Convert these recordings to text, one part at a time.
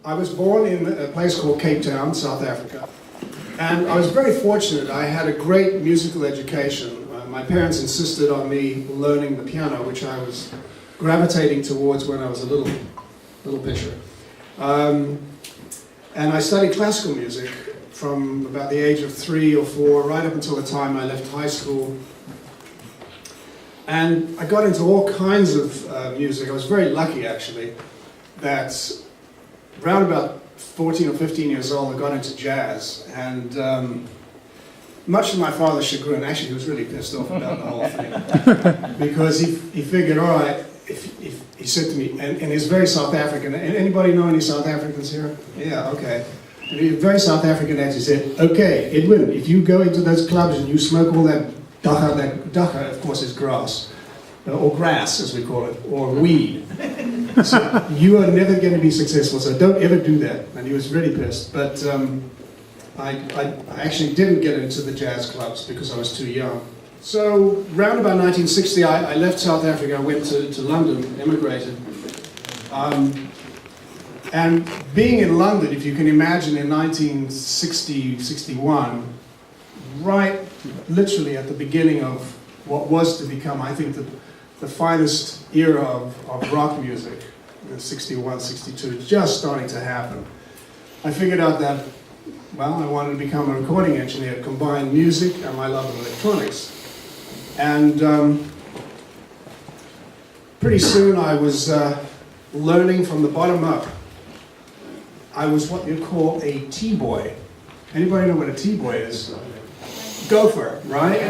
I was born in a place called Cape Town, South Africa. And I was very fortunate. I had a great musical education. My parents insisted on me learning the piano, which I was gravitating towards when I was a little pitcher. And I studied classical music from about the age of 3 or 4, right up until the time I left high school. And I got into all kinds of music. I was very lucky, actually, that around about 14 or 15 years old, I got into jazz. And much to my father's chagrin, actually, he was really pissed off about the whole thing. Because he figured, all right, if he said to me, and he's very South African. Anybody know any South Africans here? Yeah, okay. And he's very South African, and he said, okay, Edwin, if you go into those clubs and you smoke all that dagga, of course, is grass, or grass, as we call it, or weed. So you are never going to be successful, so don't ever do that. And he was really pissed. But I actually didn't get into the jazz clubs because I was too young. So around about 1960, I left South Africa, I went to London, emigrated. And being in London, if you can imagine, in 1960, 61, right literally at the beginning of what was to become, I think, the finest era of rock music, in 61, 62, just starting to happen. I figured out that, well, I wanted to become a recording engineer, combine music and my love of electronics. And pretty soon I was learning from the bottom up. I was what you call a T-boy. Anybody know what a T-boy is? Gopher, right?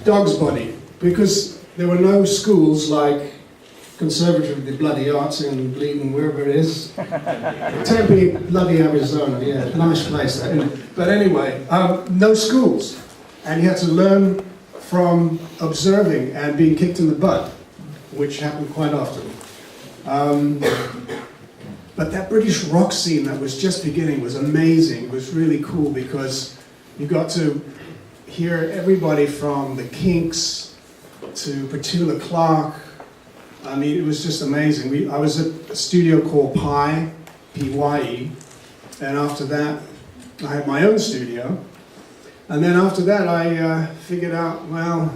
Dog's body. Because there were no schools like Conservatory of the Bloody Arts in Bleeding, wherever it is. Tempe, bloody Arizona, yeah, nice place there, isn't it? But anyway, no schools. And you had to learn from observing and being kicked in the butt, which happened quite often. But that British rock scene that was just beginning was amazing. It was really cool because you got to hear everybody from the Kinks to Petula Clark. I mean, it was just amazing. I was at a studio called Pi, P-Y-E, and after that, I had my own studio. And then after that, I figured out, well,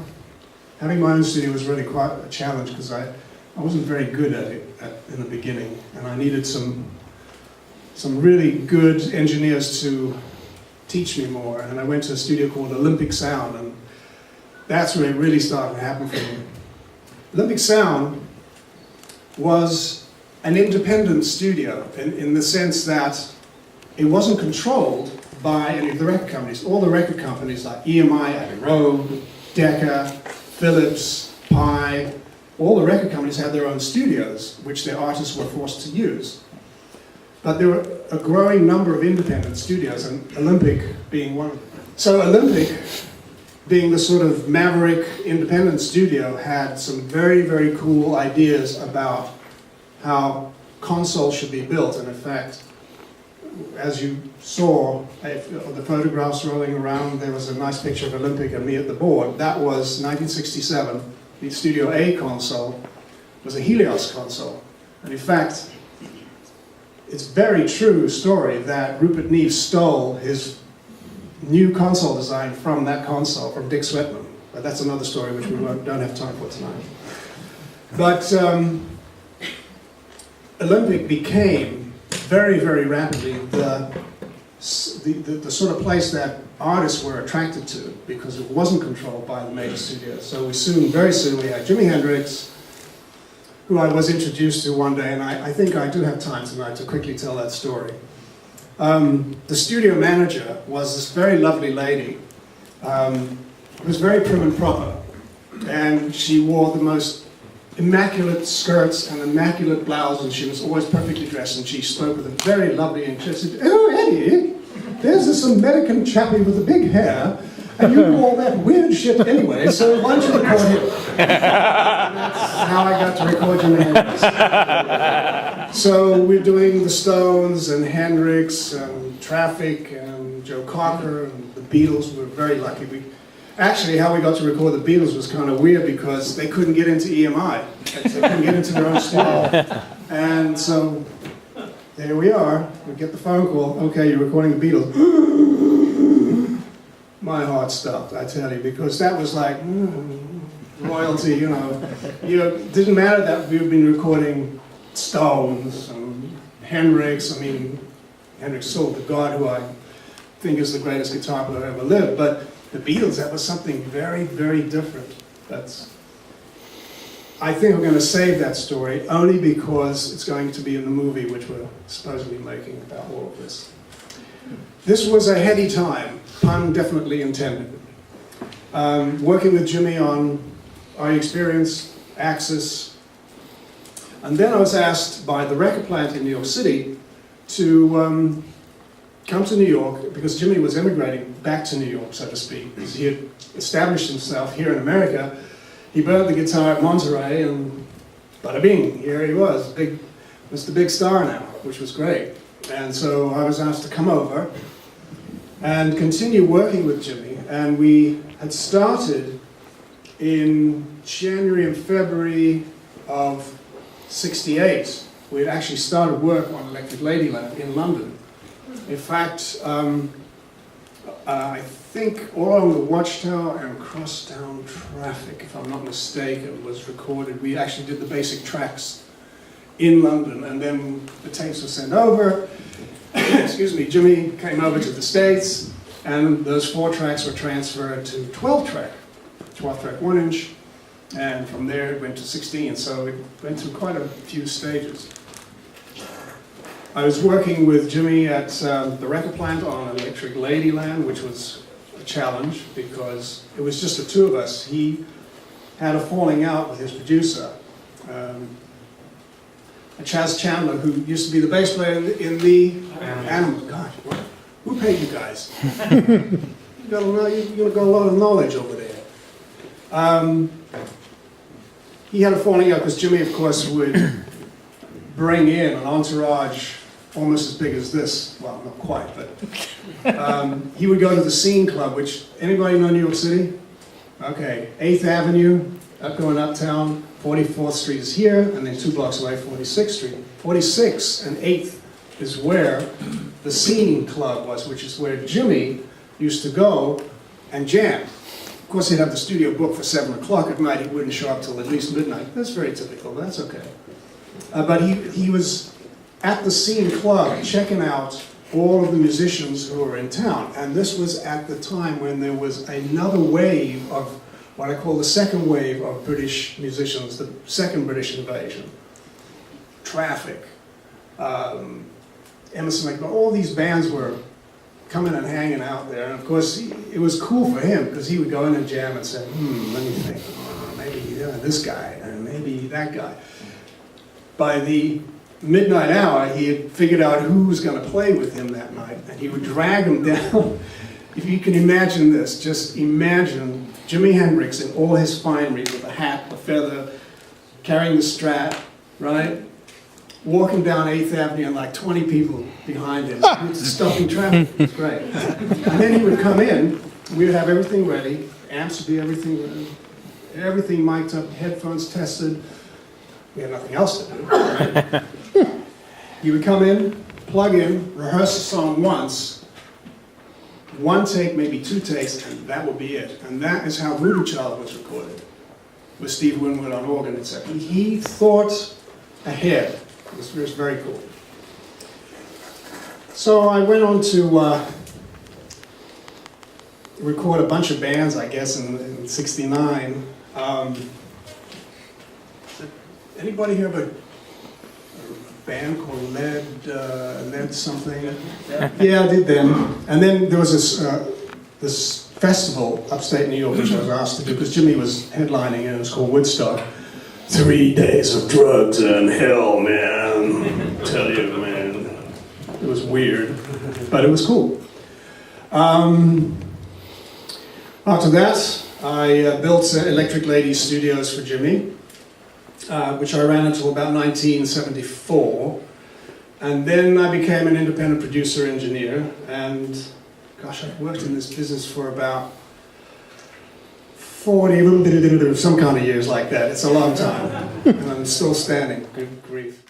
having my own studio was really quite a challenge because I wasn't very good at it in the beginning, and I needed some really good engineers to teach me more. And I went to a studio called Olympic Sound, and that's where it really started to happen for me. Olympic Sound was an independent studio in the sense that it wasn't controlled by any of the record companies. All the record companies like EMI, Abbey Road, Decca, Philips, Pi, all the record companies had their own studios, which their artists were forced to use. But there were a growing number of independent studios, and Olympic being one of them. So Olympic, being the sort of maverick independent studio, had some very, very cool ideas about how consoles should be built. And in fact, as you saw, the photographs rolling around, there was a nice picture of Olympic and me at the board. That was 1967. The Studio A console was a Helios console. And in fact, it's a very true story that Rupert Neve stole his new console design from that console, from Dick Sweatman. But that's another story which we don't have time for tonight. But Olympic became very, very rapidly the sort of place that artists were attracted to because it wasn't controlled by the major studios. So very soon we had Jimi Hendrix, who I was introduced to one day, and I think I do have time tonight to quickly tell that story. The studio manager was this very lovely lady who was very prim and proper, and she wore the most immaculate skirts and immaculate blouse, and she was always perfectly dressed, and she spoke with a very lovely English. She said, "Oh, Eddie, there's this American chappie with the big hair, and you do all that weird shit anyway, so why don't you record him?" That's how I got to record Jimi Hendrix. So we're doing the Stones and Hendrix and Traffic and Joe Cocker and the Beatles. We were very lucky. Actually, how we got to record the Beatles was kind of weird because they couldn't get into EMI. They couldn't get into their own studio. And so there we are. We get the phone call. Okay, you're recording the Beatles. My heart stopped, I tell you, because that was like royalty, you know. It didn't matter that we've been recording Stones and Hendrix. I mean, Hendrix sold the God who I think is the greatest guitar player ever lived. But the Beatles, that was something very, very different. I think we're going to save that story only because it's going to be in the movie which we're supposedly making about all of this. This was a heady time, pun definitely intended. Working with Jimmy on our experience, Axis, and then I was asked by the record plant in New York City to come to New York because Jimmy was immigrating back to New York, so to speak, because he had established himself here in America. He burned the guitar at Monterey, and bada bing, here he was, Mr. Big Star now, which was great. And so I was asked to come over and continue working with Jimmy, and we had started in January and February of '68. We had actually started work on Electric Ladyland in London. In fact, I think all along the Watchtower and Crosstown Traffic, if I'm not mistaken, was recorded. We actually did the basic tracks in London, and then the tapes were sent over. Excuse me, Jimmy came over to the States, and those 4 tracks were transferred to 12-track 1-inch, and from there it went to 16, so it went through quite a few stages. I was working with Jimmy at the record plant on Electric Ladyland, which was a challenge because it was just the 2 of us. He had a falling out with his producer, Chaz Chandler, who used to be the bass player in the Animals. God, who paid you guys? You've got a lot of knowledge over there. He had a falling out because Jimmy, of course, would bring in an entourage almost as big as this. Well, not quite, but he would go to the Scene Club, which, anybody know New York City? Okay, 8th Avenue, going uptown, 44th Street is here, and then 2 blocks away, 46th Street. 46th and 8th is where the Scene Club was, which is where Jimmy used to go and jam. Of course, he'd have the studio booked for 7 o'clock at night. He wouldn't show up till at least midnight. That's very typical, but that's okay. But he was at the Scene Club checking out all of the musicians who were in town. And this was at the time when there was another wave of what I call the second wave of British musicians, the second British invasion. Traffic, Emerson, like all these bands were coming and hanging out there. And of course, it was cool for him because he would go in and jam and say, let me think, maybe this guy, and maybe that guy. By the midnight hour, he had figured out who was going to play with him that night, and he would drag him down. If you can imagine this, just imagine Jimi Hendrix in all his finery with a hat, a feather, carrying the Strat, right? Walking down 8th Avenue and like 20 people behind him, stopping traffic. It's great. And then he would come in, we would have everything ready, amps would be everything ready, everything mic'd up, headphones tested. We had nothing else to do, right? He would come in, plug in, rehearse the song once, 1 take, maybe 2 takes, and that would be it. And that is how Voodoo Child was recorded, with Steve Winwood on organ, etc. He thought ahead. It was very cool. So I went on to record a bunch of bands, I guess, in '69. Anybody hear of a band called Lead something? Yeah, I did then. And then there was this festival upstate New York, which I was asked to do, because Jimmy was headlining, and it was called Woodstock. 3 days of drugs and hell, man. Tell you, man. It was weird, but it was cool. After that, I built Electric Lady Studios for Jimmy, which I ran until about 1974. And then I became an independent producer engineer, and gosh, I've worked in this business for about 40, some kind of years like that. It's a long time, and I'm still standing. Good grief.